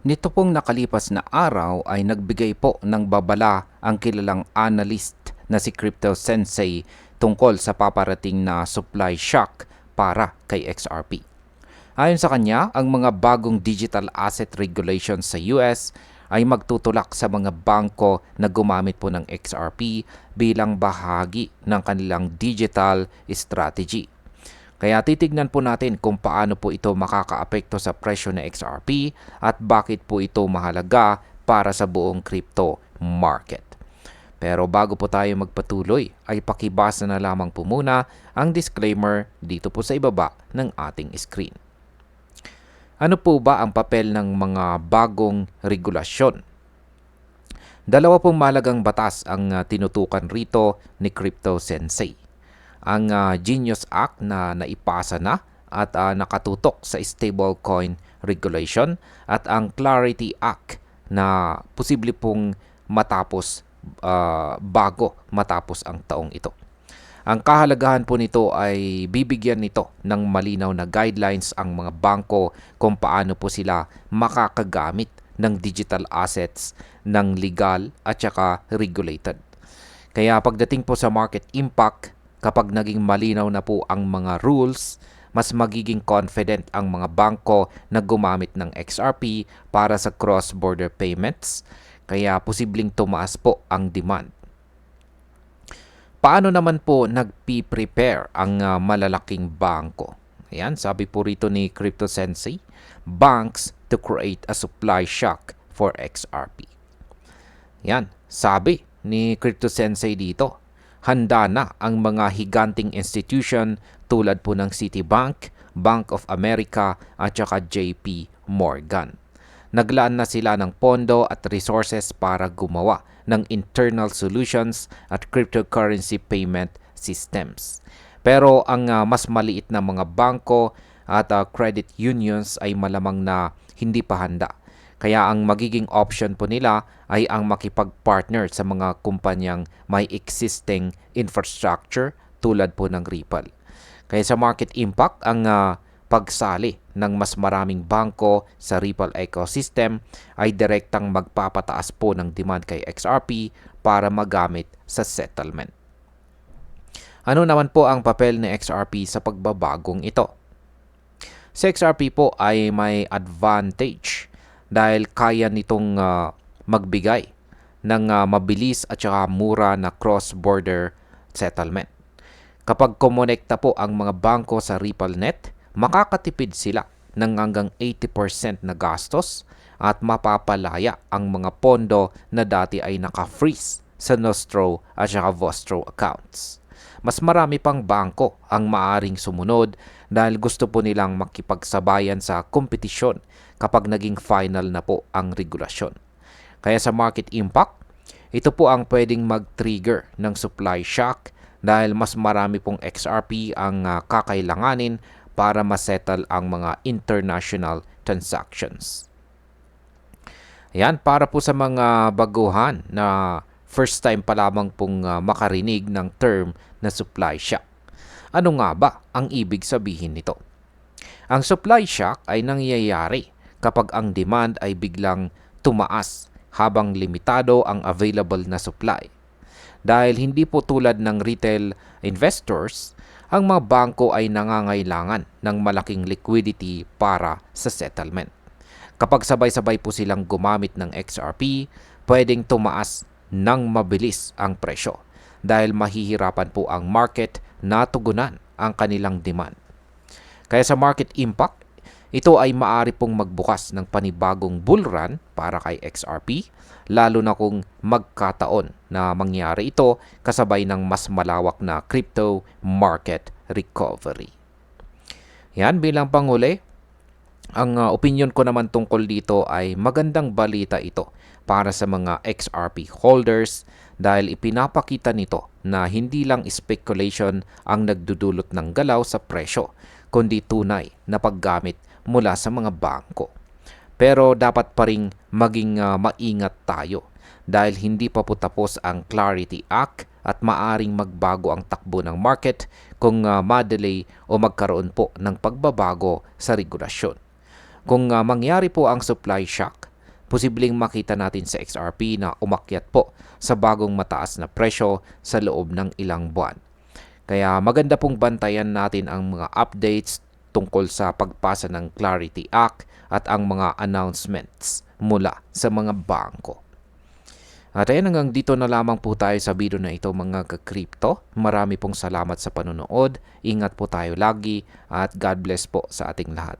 Nito pong nakalipas na araw ay nagbigay po ng babala ang kilalang analyst na si Crypto Sensei tungkol sa paparating na supply shock para kay XRP. Ayon sa kanya, ang mga bagong digital asset regulations sa US ay magtutulak sa mga bangko na gumamit po ng XRP bilang bahagi ng kanilang digital strategy. Kaya titignan po natin kung paano po ito makakaapekto sa presyo ng XRP at bakit po ito mahalaga para sa buong crypto market. Pero bago po tayo magpatuloy, ay pakibasa na lamang po muna ang disclaimer dito po sa ibaba ng ating screen. Ano po ba ang papel ng mga bagong regulasyon? Dalawa pong mahalagang batas ang tinutukan rito ni Crypto Sensei. Ang Genius Act na naipasa na at nakatutok sa stablecoin regulation at ang Clarity Act na posible pong matapos bago matapos ang taong ito. Ang kahalagahan po nito ay bibigyan nito ng malinaw na guidelines ang mga bangko kung paano po sila makakagamit ng digital assets ng legal at saka regulated. Kaya pagdating po sa market impact, kapag naging malinaw na po ang mga rules, mas magiging confident ang mga bangko na gumamit ng XRP para sa cross-border payments, kaya posibleng tumaas po ang demand. Paano naman po nagpi-prepare ang malalaking bangko? Ayan, sabi po rito ni Crypto Sensei, banks to create a supply shock for XRP. Yan, sabi ni Crypto Sensei dito, handa na ang mga higanting institution tulad po ng Citibank, Bank of America at saka JP Morgan. Naglaan na sila ng pondo at resources para gumawa ng internal solutions at cryptocurrency payment systems. Pero ang mas maliit na mga bangko at credit unions ay malamang na hindi pa handa. Kaya ang magiging option po nila ay ang makipag-partner sa mga kumpanyang may existing infrastructure tulad po ng Ripple. Kaya sa market impact, ang pagsali ng mas maraming bangko sa Ripple ecosystem ay direktang magpapataas po ng demand kay XRP para magamit sa settlement. Ano naman po ang papel ni XRP sa pagbabagong ito? Si XRP po ay may advantage dahil kaya nitong magbigay ng mabilis at saka mura na cross-border settlement. Kapag kumonekta po ang mga bangko sa RippleNet, makakatipid sila ng hanggang 80% na gastos at mapapalaya ang mga pondo na dati ay naka-freeze sa Nostro at saka Vostro accounts. Mas marami pang bangko ang maaring sumunod dahil gusto po nilang makipagsabayan sa kompetisyon kapag naging final na po ang regulasyon. Kaya sa market impact, ito po ang pwedeng mag-trigger ng supply shock dahil mas marami pong XRP ang kakailanganin para masettle ang mga international transactions. Ayan, para po sa mga baguhan na first time pa lamang pong makarinig ng term na supply shock. Ano nga ba ang ibig sabihin nito? Ang supply shock ay nangyayari kapag ang demand ay biglang tumaas habang limitado ang available na supply. Dahil hindi po tulad ng retail investors, ang mga bangko ay nangangailangan ng malaking liquidity para sa settlement. Kapag sabay-sabay po silang gumamit ng XRP, pwedeng tumaas ng mabilis ang presyo dahil mahihirapan po ang market na tugunan ang kanilang demand. Kaya sa market impact, ito ay maaari pong magbukas ng panibagong bull run para kay XRP, lalo na kung magkataon na mangyari ito kasabay ng mas malawak na crypto market recovery. Yan, bilang panghuli, ang opinion ko naman tungkol dito ay magandang balita ito para sa mga XRP holders dahil ipinapakita nito na hindi lang speculation ang nagdudulot ng galaw sa presyo, kundi tunay na paggamit mula sa mga bangko. Pero dapat pa ring maging maingat tayo dahil hindi pa po tapos ang Clarity Act at maaring magbago ang takbo ng market kung ma-delay o magkaroon po ng pagbabago sa regulasyon. Kung mangyari po ang supply shock, posibleng makita natin sa XRP na umakyat po sa bagong mataas na presyo sa loob ng ilang buwan. Kaya maganda pong bantayan natin ang mga updates tungkol sa pagpasa ng Clarity Act at ang mga announcements mula sa mga bangko. At ayan, hanggang dito na lamang po tayo sa video na ito mga ka-crypto. Marami pong salamat sa panonood. Ingat po tayo lagi at God bless po sa ating lahat.